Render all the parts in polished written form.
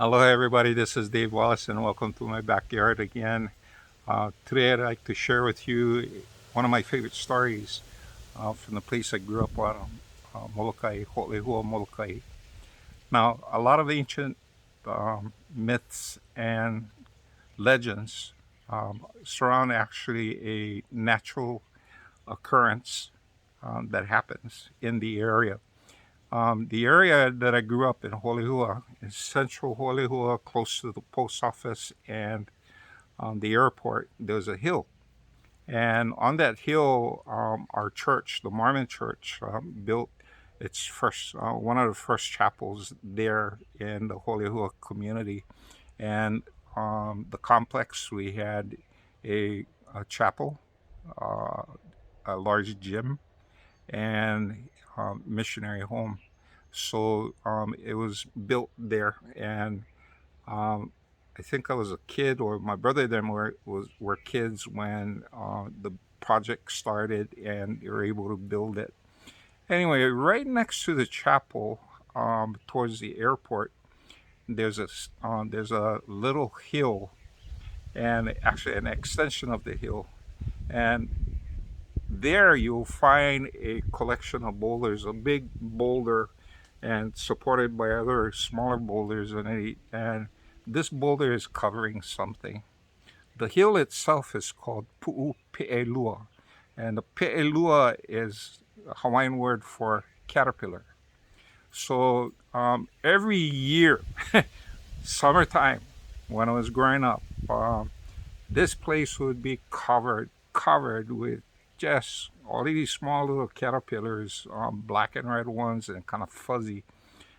Hello, everybody. This is Dave Wallace, and welcome to my backyard again. Today, I'd like to share with you one of my favorite stories from the place I grew up on, Molokai, Ho'olehua Molokai. Now, a lot of ancient myths and legends surround actually a natural occurrence that happens in the area. The area that I grew up in, Ho'olehua, is central Ho'olehua, close to the post office and the airport. There's a hill. And on that hill, our church, the Mormon church, built its first, one of the first chapels there in the Ho'olehua community. And the complex, we had a chapel, uh, a large gym, and missionary home. So it was built there, and um, I think I was a kid, or my brother and them were kids when the project started, and they were able to build it. Anyway, right next to the chapel, towards the airport, there's a little hill, and actually an extension of the hill, and there you'll find a collection of boulders, a big boulder, and supported by other smaller boulders, and this boulder is covering something. The hill itself is called Pu'u, and the Pe'elua is a Hawaiian word for caterpillar. So every year, summertime, when I was growing up, this place would be covered with just all these small little caterpillars, black and red ones, and kind of fuzzy,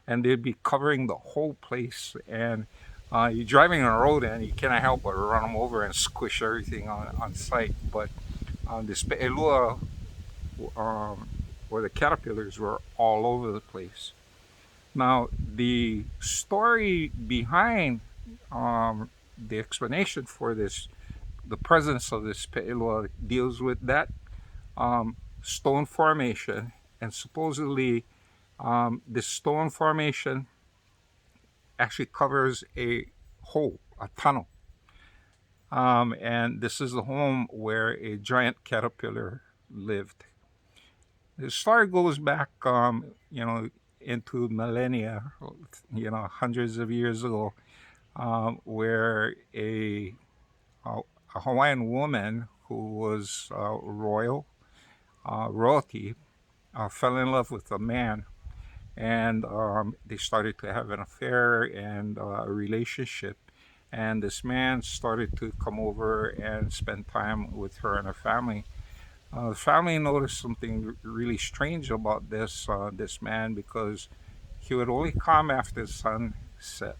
and they'd be covering the whole place. And you're driving on the road, and you cannot help but run them over and squish everything on sight. But this pe'elua, um, where the caterpillars were all over the place. Now, the story behind the explanation for this, the presence of this pe'elua, deals with that stone formation, and supposedly this stone formation actually covers a hole, a tunnel. And this is the home where a giant caterpillar lived. The story goes back, into millennia, hundreds of years ago, where a, a Hawaiian woman who was royalty, fell in love with a man, and they started to have an affair and a relationship. And this man started to come over and spend time with her and her family. The family noticed something really strange about this man, because he would only come after the sun set,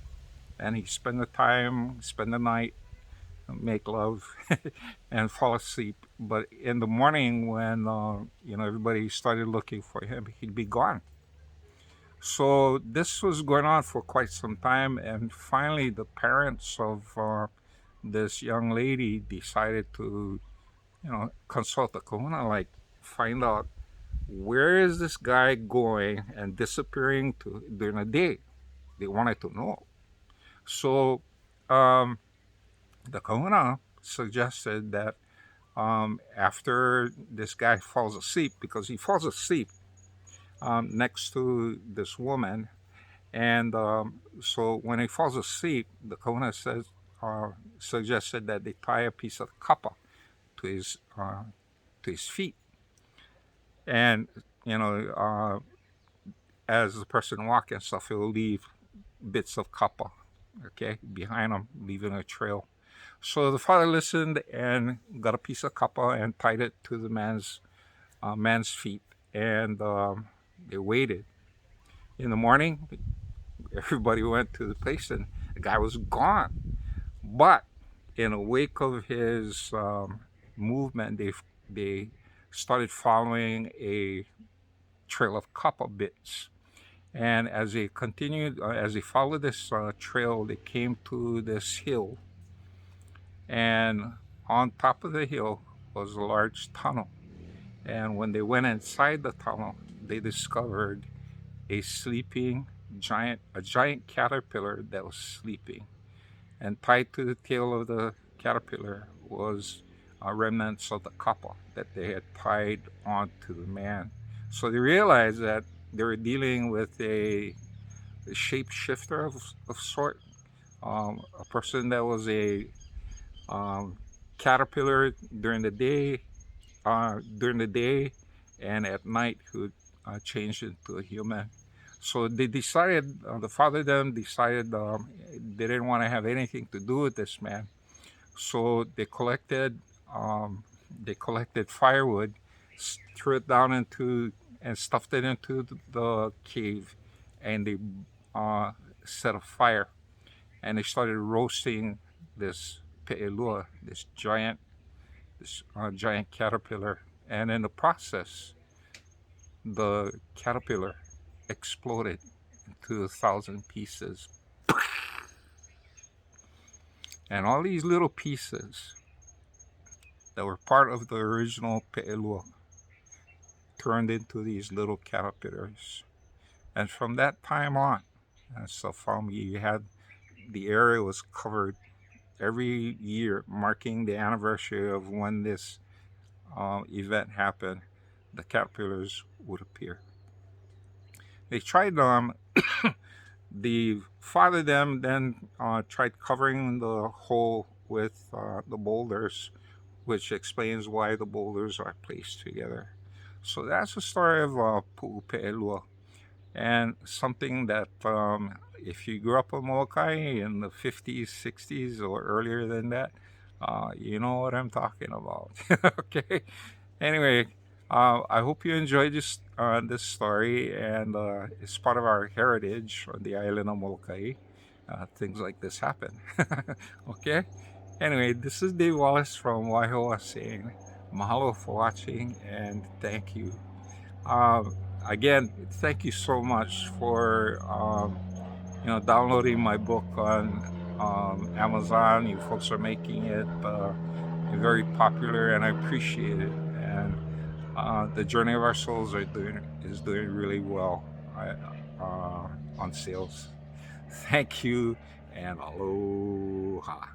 and he spend the night, make love, and fall asleep. But in the morning, when everybody started looking for him, he'd be gone. So this was going on for quite some time, and finally, the parents of this young lady decided to, consult the kahuna, like find out where is this guy going and disappearing to during the day. They wanted to know. So um, the kahuna suggested that after this guy falls asleep, because he falls asleep next to this woman. And so when he falls asleep, the kahuna suggested that they tie a piece of kapa to his feet, and you know, as the person walking and stuff, he will leave bits of kapa, okay, behind him, leaving a trail. So the father listened and got a piece of kapa and tied it to the man's feet, and they waited. In the morning, everybody went to the place, and the guy was gone. But in the wake of his movement, they started following a trail of copper bits. And as they followed this trail, they came to this hill, and on top of the hill was a large tunnel. And when they went inside the tunnel, they discovered a sleeping a giant caterpillar that was sleeping, and tied to the tail of the caterpillar was remnants of the kapa that they had tied onto the man. So they realized that they were dealing with a shapeshifter of sort, a person that was a um, caterpillar during the day, and at night who changed into a human. So they decided, the father of them decided they didn't want to have anything to do with this man. So um, they collected firewood, threw it down into and stuffed it into the cave, and they uh, set a fire, and they started roasting this pe'elua, this giant caterpillar, and in the process, the caterpillar exploded into 1,000 pieces, and all these little pieces that were part of the original pe'elua turned into these little caterpillars. And from that time on, so from you had the area was covered every year, marking the anniversary of when this event happened. The caterpillars would appear. They tried the father of them then tried covering the hole with the boulders, which explains why the boulders are placed together. So that's the story of Pu'u Pe'elua, and something that if you grew up in Molokai in the 50s, 60s, or earlier than that, you know what I'm talking about. Okay. Anyway, I hope you enjoyed this story, and it's part of our heritage on the island of Molokai. Things like this happen. Okay. Anyway, this is Dave Wallace from Waihoa saying mahalo for watching and thank you. Again, thank you so much for downloading my book on Amazon. You folks are making it very popular, and I appreciate it. And the Journey of Our Souls is doing really well on sales. Thank you, and aloha.